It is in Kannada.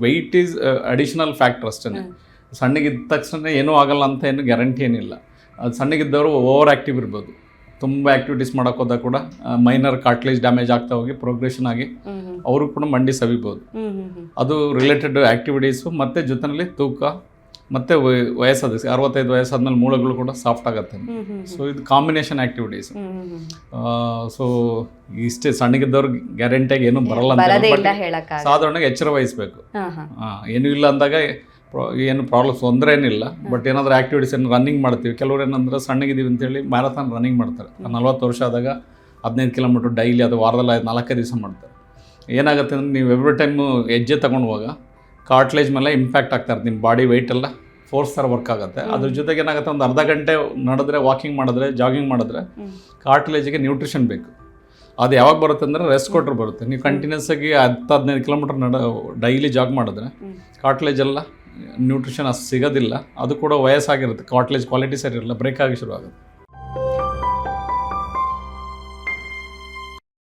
ವೆಯ್ಟ್ ಈಸ್ ಅಡಿಷನಲ್ ಫ್ಯಾಕ್ಟರ್ ಅಷ್ಟೇ. ಸಣ್ಣಗಿದ್ದ ತಕ್ಷಣ ಏನೂ ಆಗಲ್ಲ ಅಂತ ಏನು ಗ್ಯಾರಂಟಿ ಏನಿಲ್ಲ. ಅದು ಸಣ್ಣಗಿದ್ದವರು ಓವರ್ ಆ್ಯಕ್ಟಿವ್ ಇರ್ಬೋದು, ತುಂಬ ಆ್ಯಕ್ಟಿವಿಟೀಸ್ ಮಾಡೋಕೆ ಹೋದಾಗ ಕೂಡ ಮೈನರ್ ಕಾರ್ಟ್ಲೇಜ್ ಡ್ಯಾಮೇಜ್ ಆಗ್ತಾ ಹೋಗಿ ಪ್ರೋಗ್ರೆಷನ್ ಆಗಿ ಅವರು ಕೂಡ ಮಂಡಿ ಸವಿಬೋದು. ಅದು ರಿಲೇಟೆಡ್ ಆ್ಯಕ್ಟಿವಿಟೀಸು ಮತ್ತು ಜೊತೆಯಲ್ಲಿ ತೂಕ ಮತ್ತು ವಯಸ್ಸಾದ 65 ವಯಸ್ಸಾದ್ಮೇಲೆ ಮೂಳೆಗಳು ಕೂಡ ಸಾಫ್ಟ್ ಆಗುತ್ತೆ. ಸೊ ಇದು ಕಾಂಬಿನೇಷನ್ ಆ್ಯಕ್ಟಿವಿಟೀಸ್. ಸೊ ಇಷ್ಟೇ, ಸಣ್ಣಗಿದ್ದವ್ರಿಗೆ ಗ್ಯಾರಂಟಿಯಾಗಿ ಏನೂ ಬರಲ್ಲ ಅಂತ ಸಾಧಾರಣವಾಗಿ ಎಚ್ಚರ ವಹಿಸಬೇಕು. ಏನೂ ಇಲ್ಲ ಅಂದಾಗ ಏನು ಪ್ರಾಬ್ಲಮ್ಸ್ ತೊಂದರೆ ಏನಿಲ್ಲ. ಬಟ್ ಏನಾದರೂ ಆ್ಯಕ್ಟಿವಿಟೀಸ್ ಏನು ರನ್ನಿಂಗ್ ಮಾಡ್ತೀವಿ, ಕೆಲವ್ರು ಏನಂದ್ರೆ ಸಣ್ಣಗಿದ್ದೀವಿ ಅಂತೇಳಿ ಮ್ಯಾರಥಾನ್ ರನ್ನಿಂಗ್ ಮಾಡ್ತಾರೆ. 40 ವರ್ಷ ಆದಾಗ 15 ಕಿಲೋಮೀಟ್ರ್ ಡೈಲಿ, ಅದು ವಾರದಲ್ಲಿ 4-5 ದಿವಸ ಮಾಡ್ತಾರೆ. ಏನಾಗುತ್ತೆ ಅಂದರೆ ನೀವು ಎವ್ರಿ ಟೈಮು ಹೆಜ್ಜೆ ತೊಗೊಂಡೋವಾಗ ಕಾರ್ಟ್ಲೇಜ್ ಮೇಲೆ ಇಂಪ್ಯಾಕ್ಟ್ ಆಗ್ತಾ ಇರುತ್ತೆ. ನಿಮ್ಮ ಬಾಡಿ ವೆಯ್ಟ್ ಎಲ್ಲ ಫೋರ್ಸ್ ಥರ ವರ್ಕ್ ಆಗುತ್ತೆ. ಅದ್ರ ಜೊತೆಗೆ ಏನಾಗುತ್ತೆ, ಒಂದು ಅರ್ಧ ಗಂಟೆ ನಡೆದ್ರೆ, ವಾಕಿಂಗ್ ಮಾಡಿದ್ರೆ, ಜಾಗಿಂಗ್ ಮಾಡಿದ್ರೆ ಕಾರ್ಟ್ಲೇಜಿಗೆ ನ್ಯೂಟ್ರಿಷನ್ ಬೇಕು. ಅದು ಯಾವಾಗ ಬರುತ್ತೆ ಅಂದರೆ ರೆಸ್ಟ್ ಕೊಟ್ಟರೆ ಬರುತ್ತೆ. ನೀವು ಕಂಟಿನ್ಯೂಸ್ ಆಗಿ 10-15 ಕಿಲೋಮೀಟ್ರ್ ಡೈಲಿ ಜಾಗ್ ಮಾಡಿದ್ರೆ ಕಾರ್ಟ್ಲೇಜ್ ಎಲ್ಲ ನ್ಯೂಟ್ರಿಷನ್ ಅಷ್ಟು ಸಿಗೋದಿಲ್ಲ. ಅದು ಕೂಡ ವಯಸ್ಸಾಗಿರುತ್ತೆ, ಕಾರ್ಟ್ಲೇಜ್ ಕ್ವಾಲಿಟಿ ಸರಿ ಇರಲ್ಲ, ಬ್ರೇಕ್ ಆಗಿ ಶುರು ಆಗುತ್ತೆ.